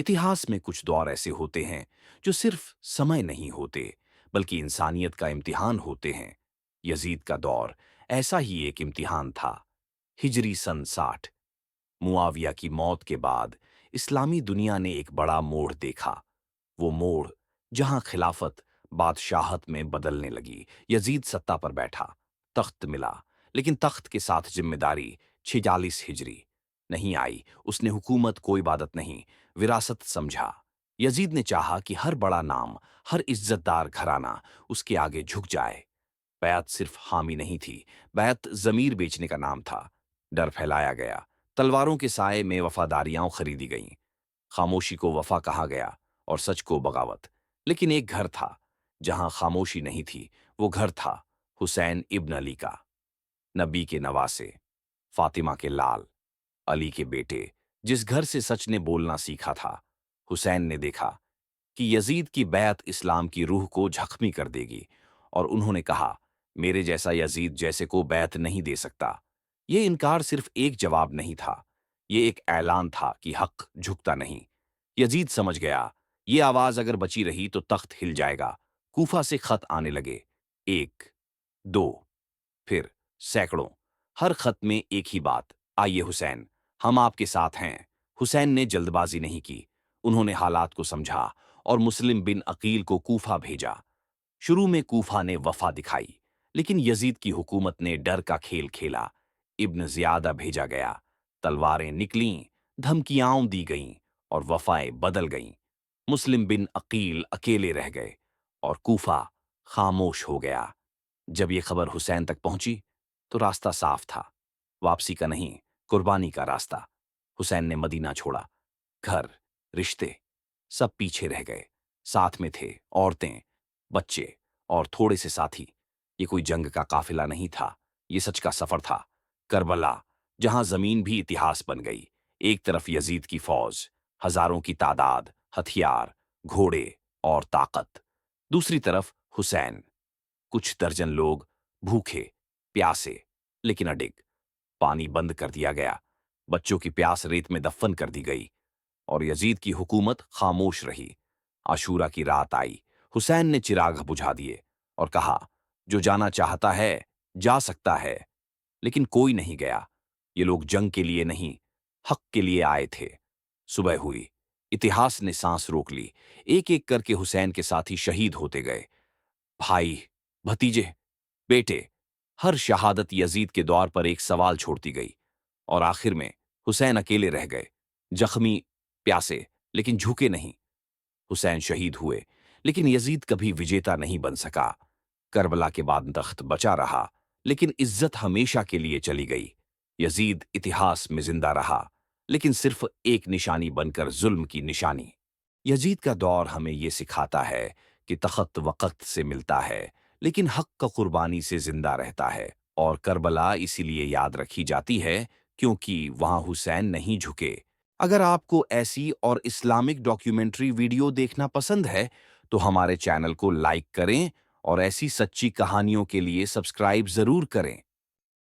इतिहास में कुछ दौर ऐसे होते हैं जो सिर्फ समय नहीं होते, बल्कि इंसानियत का इम्तिहान होते हैं। यजीद का दौर ऐसा ही एक इम्तिहान था। हिजरी सन 60, मुआविया की मौत के बाद इस्लामी दुनिया ने एक बड़ा मोड़ देखा। वो मोड़ जहां खिलाफत बादशाहत में बदलने लगी। यजीद सत्ता पर बैठा, तख्त मिला, लेकिन तख्त के साथ जिम्मेदारी 46 हिजरी नहीं आई। उसने हुकूमत को इबादत नहीं, विरासत समझा। यजीद ने चाहा कि हर बड़ा नाम, हर इज्जतदार घराना उसके आगे झुक जाए। बैत सिर्फ हामी नहीं थी, बैत जमीर बेचने का नाम था। डर फैलाया गया, तलवारों के साए में वफादारियां खरीदी गईं। खामोशी को वफा कहा गया और सच को बगावत। लेकिन एक घर था जहां खामोशी नहीं थी। वो घर था हुसैन इब्न अली का, नबी के नवासे, फातिमा के लाल, अली के बेटे। जिस घर से सच ने बोलना सीखा था, हुसैन ने देखा कि यजीद की बैत इस्लाम की रूह को जख्मी कर देगी, और उन्होंने कहा, मेरे जैसा यजीद जैसे को बैत नहीं दे सकता। ये इनकार सिर्फ एक जवाब नहीं था, ये एक ऐलान था कि हक झुकता नहीं। यजीद समझ गया, ये आवाज अगर बची रही तो तख्त हिल जाएगा। कूफा से खत आने लगे, एक, दो, फिर सैकड़ों। हर खत में एक ही बात, आइए हुसैन, हम आपके साथ हैं। हुसैन ने जल्दबाजी नहीं की, उन्होंने हालात को समझा और मुस्लिम बिन अकील को कूफा भेजा। शुरू में कूफा ने वफा दिखाई, लेकिन यजीद की हुकूमत ने डर का खेल खेला। इब्न जियादा भेजा गया, तलवारें निकलीं, धमकियां दी गईं और वफाएं बदल गईं। मुस्लिम बिन अकील अकेले रह गए और कूफा खामोश हो गया। जब ये खबर हुसैन तक पहुंची तो रास्ता साफ था, वापसी का नहीं, कुर्बानी का रास्ता। हुसैन ने मदीना छोड़ा, घर, रिश्ते सब पीछे रह गए। साथ में थे औरतें, बच्चे और थोड़े से साथी। ये कोई जंग का काफिला नहीं था, ये सच का सफर था। करबला, जहां जमीन भी इतिहास बन गई। एक तरफ यजीद की फौज, हजारों की तादाद, हथियार, घोड़े और ताकत। दूसरी तरफ हुसैन, कुछ दर्जन लोग, भूखे, प्यासे, लेकिन अडिग। पानी बंद कर दिया गया, बच्चों की प्यास रेत में दफन कर दी गई, और यजीद की हुकूमत खामोश रही। आशूरा की रात आई, हुसैन ने चिराग बुझा दिए और कहा, जो जाना चाहता है जा सकता है। लेकिन कोई नहीं गया। ये लोग जंग के लिए नहीं, हक के लिए आए थे। सुबह हुई, इतिहास ने सांस रोक ली। एक एक करके हुसैन के साथी शहीद होते गए। भाई, भतीजे, बेटे, हर शहादत यजीद के द्वार पर एक सवाल छोड़ती गई, और आखिर में हुसैन अकेले रह गए, जख्मी, प्यासे, लेकिन झुके नहीं। हुसैन शहीद हुए, लेकिन यजीद कभी विजेता नहीं बन सका। करबला के बाद तख्त बचा रहा, लेकिन इज्जत हमेशा के लिए चली गई। यजीद इतिहास में जिंदा रहा, लेकिन सिर्फ एक निशानी बनकर, जुल्म की निशानी। यजीद का दौर हमें ये सिखाता है कि तख्त वक़्त से मिलता है, लेकिन हक का कुर्बानी से जिंदा रहता है। और करबला इसीलिए याद रखी जाती है क्योंकि वहां हुसैन नहीं झुके। अगर आपको ऐसी और इस्लामिक डॉक्यूमेंट्री वीडियो देखना पसंद है, तो हमारे चैनल को लाइक करें और ऐसी सच्ची कहानियों के लिए सब्सक्राइब जरूर करें।